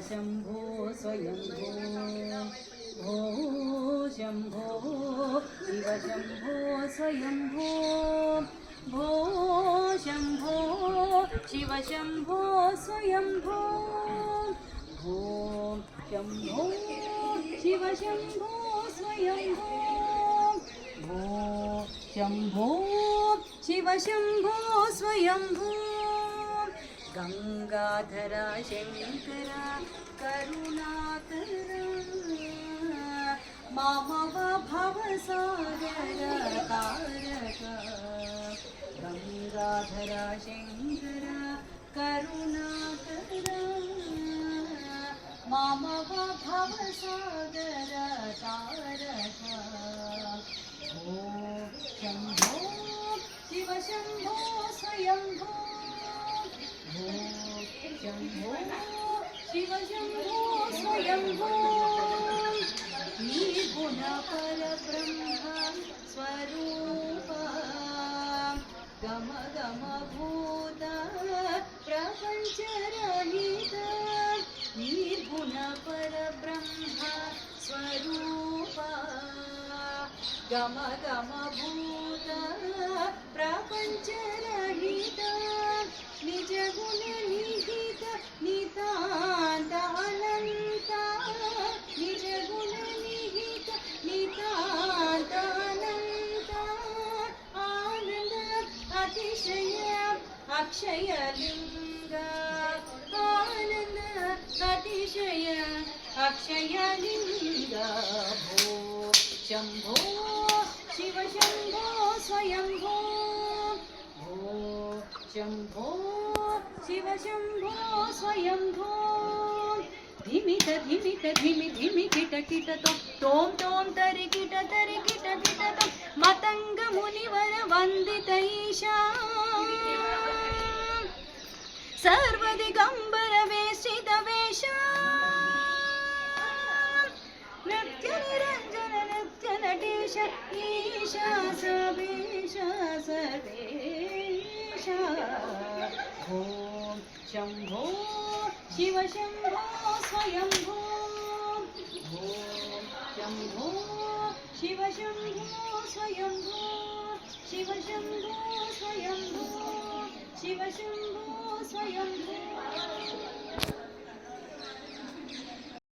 शम्भो स्वयम्भो भो शम्भो शिव शम्भो स्वयम्भो भो शम्भो शिव शम्भो स्वयम्भो भो शम्भो शिव शम्भो स्वयम्भो भो शम्भो शिव शम्भो स्वयम्भो गंगाधरा शंकरा करुणाकरा मामव भवसागर तारक गंगाधरा शंकरा करुणाकरा मामव भवसागर तारक ओ शम्भो शिव शम्भो स्वयम्भो भो शम्भो शिव शम्भो स्वयम्भो निर्गुण परब्रह्म स्वरूप गम गम भूत प्रपञ्चरहित निर्गुण परब्रह्म स्वरूप गम गम भूत प्रपञ्चरहित निज गुण निहित नितांत अनंत निज गुण निहित नितांत अनंत आनंद अतिशय अक्षय लिंग आनंद अतिशय अक्षय लिंग भो शम्भो शिव शम्भो स्वयम्भो भो शम्भो शिव शम्भो स्वयम्भो धिमित धिमित धिमि धिमि किट किट तोम तोम तरि किट किट तो मतंग मुनिवर वंदित ईशा सर्व दिगंबर वेशित वेशा नृत्य निरंजन नृत्य नटेश ईशा सबेश सर्वेश भो शम्भो शिव शम्भो स्वयम्भो भो शम्भो शिव शम्भो स्वयम्भो शिव शम्भो स्वयम्भो शिव शम्भो स्वयम्भो